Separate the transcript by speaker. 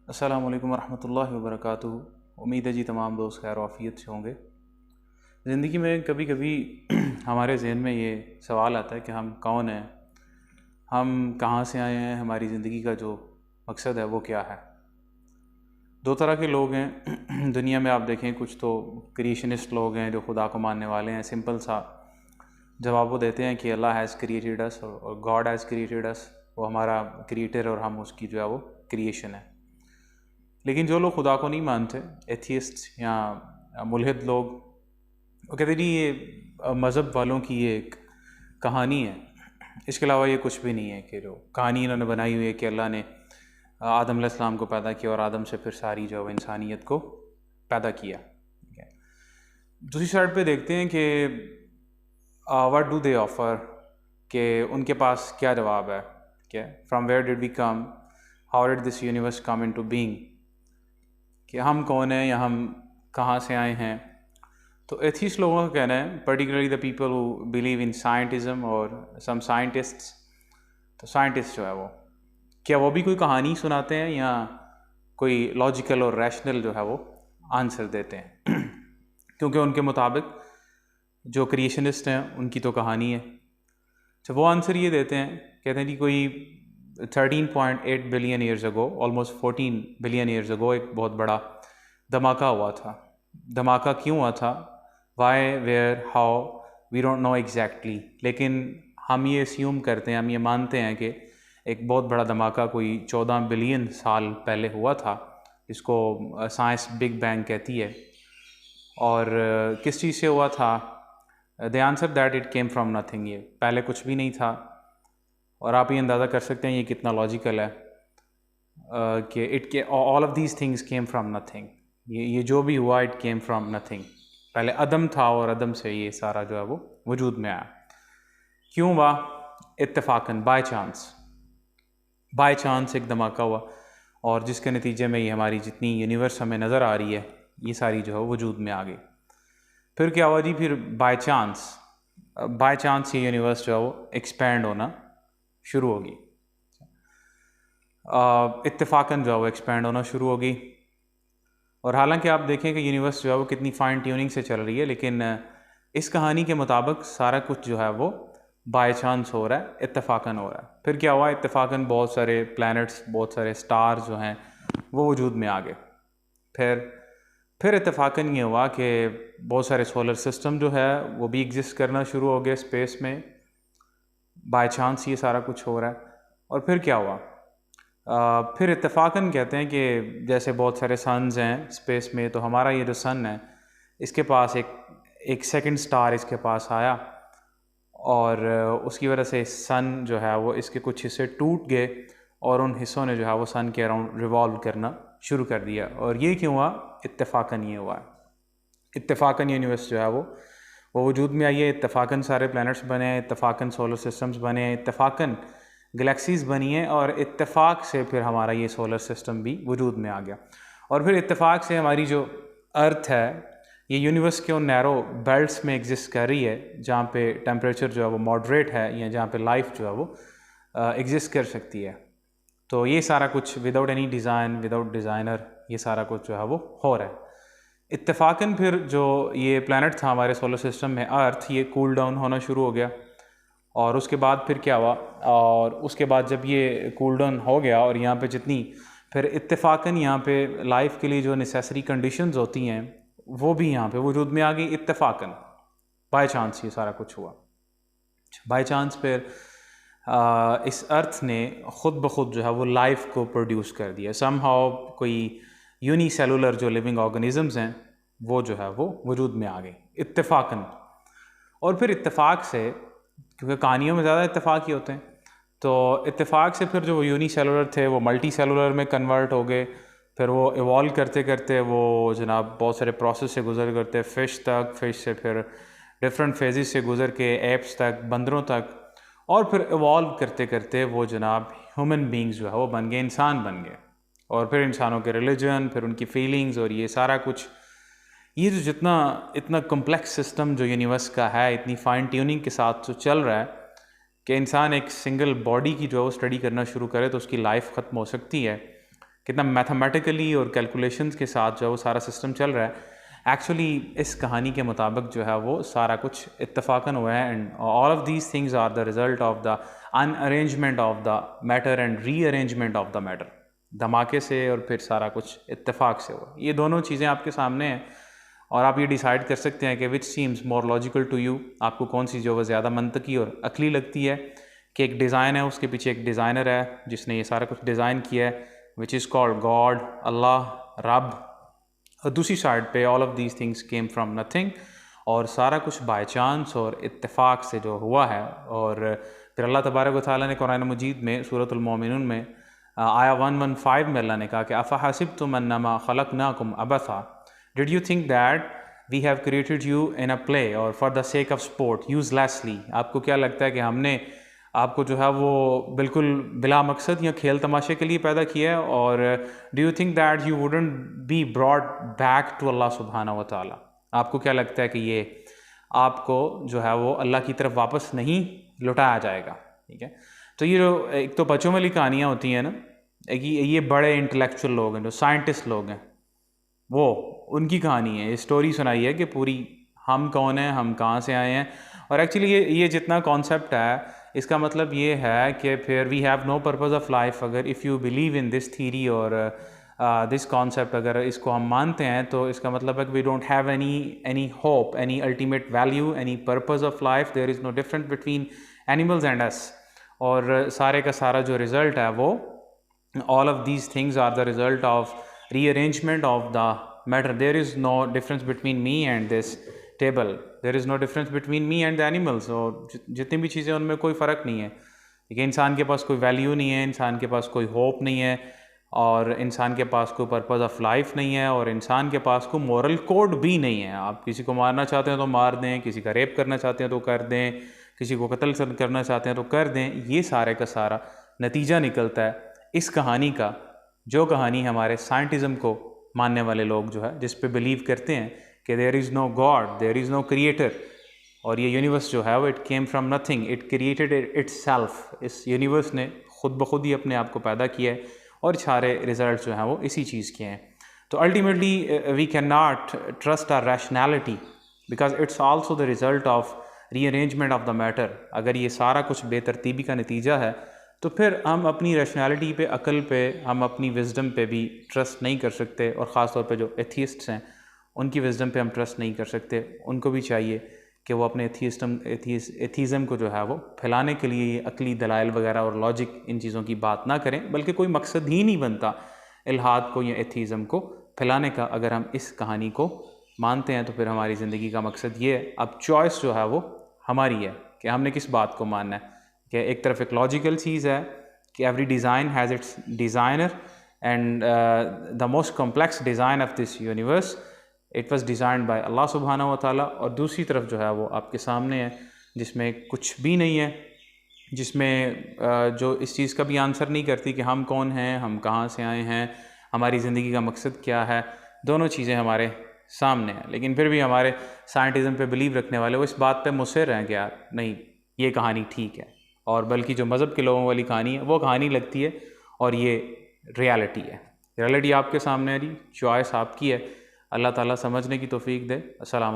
Speaker 1: अस्सलामु अलैकुम वरहमतुल्लाहि वबरकातुहू। उम्मीद है जी तमाम दोस्त खैर आफ़ियत से होंगे। ज़िंदगी में कभी कभी हमारे जहन में ये सवाल आता है कि हम कौन हैं, हम कहाँ से आए हैं, हमारी ज़िंदगी का जो मकसद है वो क्या है। दो तरह के लोग हैं दुनिया में। आप देखें, कुछ तो क्रिएशनिस्ट लोग हैं जो खुदा को मानने वाले हैं। सिंपल सा जवाब वो देते हैं कि अल्लाह हैज़ क्रिएटेड अस और गॉड हैज़ क्रिएटेड अस। वो हमारा क्रिएटर और हम उसकी जो है वो क्रिएशन है। लेकिन जो लोग खुदा को नहीं मानते, एथियस्ट या मुल्हिद लोग, वो कहते नहीं ये मज़हब वालों की ये एक कहानी है, इसके अलावा ये कुछ भी नहीं है। कि जो कहानी इन्होंने बनाई हुई है कि अल्लाह ने आदम अलैहिस्सलाम को पैदा किया और आदम से फिर सारी जो है इंसानियत को पैदा किया। दूसरी साइड पे देखते हैं कि व्हाट डू दे ऑफर, कि उनके पास क्या जवाब है। क्या from where did we come, how did this universe come into being, कि हम कौन हैं या हम कहाँ से आए हैं। तो एथिस्ट लोगों का कहना है, particularly the people who believe in scientism और सम साइंटिस्ट्स, तो साइंटिस्ट जो है वो क्या वो भी कोई कहानी सुनाते हैं या कोई लॉजिकल और रैशनल जो है वो आंसर देते हैं क्योंकि उनके मुताबिक जो क्रिएशनिस्ट हैं उनकी तो कहानी है। तो वो आंसर ये देते हैं, कहते हैं कि कोई 13.8 billion years ago, almost 14 billion years ago एक बहुत बड़ा धमाका हुआ था। धमाका क्यों हुआ था, why, where, how, we don't know exactly, लेकिन हम ये अस्यूम करते हैं, हम ये मानते हैं कि एक बहुत बड़ा धमाका कोई 14 बिलियन साल पहले हुआ था, जिसको साइंस बिग बैंग कहती है। और किस चीज़ से हुआ था? The answer that it came from nothing, ये पहले कुछ भी नहीं था। और आप ये अंदाज़ा कर सकते हैं ये कितना लॉजिकल है कि it all of these things came from nothing. ये जो भी हुआ इट केम फ्रॉम नथिंग। पहले अदम था और अदम से ये सारा जो है वो वजूद में आया। क्यों हुआ? इत्तेफाकन, बाय चांस एक धमाका हुआ और जिसके नतीजे में ये हमारी जितनी यूनिवर्स हमें नज़र आ रही है ये सारी जो है वजूद में आ गई। फिर क्या हुआ जी? फिर बाय चांस ये यूनिवर्स जो है वो एक्सपैंड होना शुरू होगी। इत्तेफाकन जो है वो एक्सपैंड होना शुरू होगी। और हालांकि आप देखें कि यूनिवर्स जो है वो कितनी फाइन ट्यूनिंग से चल रही है, लेकिन इस कहानी के मुताबिक सारा कुछ जो है वो बाय चांस हो रहा है, इत्तेफाकन हो रहा है। फिर क्या हुआ? इत्तेफाकन बहुत सारे प्लैनेट्स, बहुत सारे स्टार्स जो हैं वो वजूद में आ गए। फिर इत्तेफाकन ये हुआ कि बहुत सारे सोलर सिस्टम जो है वो भी एग्जिस्ट करना शुरू हो गए स्पेस में। बाय चांस ये सारा कुछ हो रहा है। और फिर क्या हुआ? फिर इत्तेफाकन कहते हैं कि जैसे बहुत सारे सन्स हैं स्पेस में, तो हमारा ये जो सन है इसके पास एक सेकंड स्टार इसके पास आया और उसकी वजह से सन जो है वो इसके कुछ हिस्से टूट गए और उन हिस्सों ने जो है वो सन के अराउंड रिवॉल्व करना शुरू कर दिया। और ये क्यों हुआ? इत्तेफाकन ये हुआ। इत्तेफाकन यूनिवर्स जो है वो वजूद में आई है। इत्तेफाकन सारे प्लैनेट्स बने हैं, इत्तेफाकन सोलर सिस्टम्स बने हैं, इत्तेफाकन गैलेक्सीज़ बनी हैं और इत्तेफाक से फिर हमारा ये सोलर सिस्टम भी वजूद में आ गया। और फिर इत्तेफाक से हमारी जो अर्थ है ये यूनिवर्स के उन नैरो बेल्ट्स में एग्जिस्ट कर रही है जहाँ पे टेम्परेचर जो है वो मॉडरेट है या जहाँ पे लाइफ जो है वो एग्जिस्ट कर सकती है। तो ये सारा कुछ without any design, without designer, ये सारा कुछ जो है वो हो रहा है। इत्तेफाकन फिर जो ये प्लैनेट था हमारे सोलर सिस्टम में, अर्थ, ये कूल डाउन होना शुरू हो गया। और उसके बाद फिर क्या हुआ? और उसके बाद जब ये कूल डाउन हो गया और यहाँ पे जितनी फिर इत्तेफाकन यहाँ पे लाइफ के लिए जो नेसेसरी कंडीशंस होती हैं वो भी यहाँ पे वजूद में आ गई। इत्तेफाकन बाय चांस ये सारा कुछ हुआ। बाय चांस फिर इस अर्थ ने ख़ुद ब खुद जो है वो लाइफ को प्रोड्यूस कर दिया। समहाउ कोई यूनिसेलुलर जो लिविंग ऑर्गेनिजम्स हैं वो जो है वो वजूद में आ गई इत्तेफाकन। और फिर इत्तेफाक से, क्योंकि कहानियों में ज़्यादा इत्तेफाक ही होते हैं, तो इत्तेफाक से फिर जो वो यूनिसेलुलर थे वो मल्टी सेलुलर में कन्वर्ट हो गए। फिर वो इवॉल्व करते करते वो जनाब बहुत सारे प्रोसेस से गुजर करते, फ़िश तक, फ़िश से फिर डिफरेंट फेजेस से गुजर के एप्स तक, बंदरों तक, और फिर इवॉल्व करते करते वो जनाब ह्यूमन बींग्स जो है वो बन गए, इंसान बन गए। और फिर इंसानों के रिलीजन, फिर उनकी फीलिंग्स और ये सारा कुछ, ये जो जितना इतना कम्प्लेक्स सिस्टम जो यूनिवर्स का है, इतनी फाइन ट्यूनिंग के साथ जो चल रहा है कि इंसान एक सिंगल बॉडी की जो है वो स्टडी करना शुरू करे तो उसकी लाइफ ख़त्म हो सकती है। कितना मैथमेटिकली और कैलकुलेशंस के साथ जो है वो सारा सिस्टम चल रहा है। एक्चुअली इस कहानी के मुताबिक जो है वो सारा कुछ इत्तफाकन हुआ है, and all of these things are the result of the unarrangement of the matter and rearrangement of the matter. धमाके से और फिर सारा कुछ इत्तेफाक से हुआ। ये दोनों चीज़ें आपके सामने हैं और आप ये डिसाइड कर सकते हैं कि which seems more logical to you, आपको कौन सी जो वो ज़्यादा मंतकी और अकली लगती है। कि एक डिज़ाइन है, उसके पीछे एक डिज़ाइनर है जिसने ये सारा कुछ डिज़ाइन किया है, विच इज़ कॉल्ड गॉड, अल्लाह, रब। और दूसरी साइड पे all of these things came from nothing, और सारा कुछ बाय चांस और इत्तेफाक से जो हुआ है। और फिर अल्लाह तबारक व तआला ने कुरान मजीद में सूरतुल मोमिनून में आया 115 में अल्लाह ने कहा कि अफ़हसिब्तुम अन्नमा खलक़नाकुम अबसा, did you think that we have created you in a play or for the sake of sport uselessly. आपको क्या लगता है कि हमने आपको जो है वो बिल्कुल बिला मकसद या खेल तमाशे के लिए पैदा किया है? और do you think that you wouldn't be brought back to Allah सुब्हानहू व तआला। आपको क्या लगता है कि ये आपको जो है वो अल्लाह की तरफ वापस नहीं लौटाया जाएगा? ठीक है, तो ये जो एक तो बच्चों वाली कहानियाँ होती हैं ना, ये बड़े इंटेलेक्चुअल लोग हैं, जो साइंटिस्ट लोग हैं, वो उनकी कहानी है। ये स्टोरी सुनाई है कि पूरी हम कौन हैं, हम कहाँ से आए हैं। और एक्चुअली ये जितना कॉन्सेप्ट है, इसका मतलब ये है कि फिर we have no purpose of life. अगर if you believe in this theory और दिस कॉन्सेप्ट, अगर इसको हम मानते हैं तो इसका मतलब है कि we don't have any hope, any ultimate value, any purpose of life. There is no difference between animals and us. और सारे का सारा जो रिज़ल्ट है वो all of these things are the result of rearrangement of the matter. There is no difference between me and this table. There is no difference between me and the animals. और जितनी भी चीज़ें उनमें कोई फ़र्क नहीं है। लेकिन इंसान के पास कोई वैल्यू नहीं है, इंसान के पास कोई होप नहीं है, और इंसान के पास कोई पर्पज़ ऑफ लाइफ नहीं है, और इंसान के पास कोई मॉरल कोड भी नहीं है। आप किसी को मारना चाहते हैं तो मार दें, किसी का रेप करना चाहते हैं तो कर दें, किसी को कत्ल करना चाहते हैं तो कर दें। ये सारे का सारा नतीजा निकलता है इस कहानी का, जो कहानी हमारे साइंटिज़म को मानने वाले लोग जो है, जिस पे बिलीव करते हैं कि there is no God, there is no creator, और ये यूनिवर्स जो है वो it came from nothing, it created itself. इस यूनिवर्स ने खुद ब खुद ही अपने आप को पैदा किया है, और सारे रिजल्ट जो हैं वो इसी चीज़ के हैं। तो ultimately we can not trust our rationality because it's also the result of rearrangement of the matter. अगर ये सारा कुछ बेतरतीबी का नतीजा है तो फिर हम अपनी रैशनैलिटी पे, अकल पे, हम अपनी विजडम पे भी ट्रस्ट नहीं कर सकते। और ख़ास तौर पे जो एथियस्ट्स हैं उनकी विजडम पे हम ट्रस्ट नहीं कर सकते। उनको भी चाहिए कि वो अपने एथीज़म को जो है वो फैलाने के लिए अकली दलाइल वगैरह और लॉजिक, इन चीज़ों की बात ना करें, बल्कि कोई मकसद ही नहीं बनता इल्हाद को या एथीज़म को फैलाने का। अगर हम इस कहानी को मानते हैं तो फिर हमारी ज़िंदगी का मकसद ये है। अब चॉइस जो है वो हमारी है कि हमने किस बात को मानना है। कि एक तरफ एक लॉजिकल चीज़ है कि every design has its designer, and the most complex design of this universe it was designed by Allah सुब्हानहू व तआला। और दूसरी तरफ जो है वो आपके सामने है, जिसमें कुछ भी नहीं है, जिसमें जो इस चीज़ का भी आंसर नहीं करती कि हम कौन हैं, हम कहाँ से आए हैं, हमारी ज़िंदगी का मकसद क्या है। दोनों चीज़ें हमारे सामने हैं, लेकिन फिर भी हमारे साइंटिज़म पे बिलीव रखने वाले वो इस बात पे मुसर हैं कि यार नहीं, ये कहानी ठीक है। और बल्कि जो मज़हब के लोगों वाली कहानी है वो कहानी लगती है, और ये रियलिटी है। रियलिटी आपके सामने है, चॉइस आपकी है। अल्लाह ताला समझने की तौफीक दे। अस्सलाम।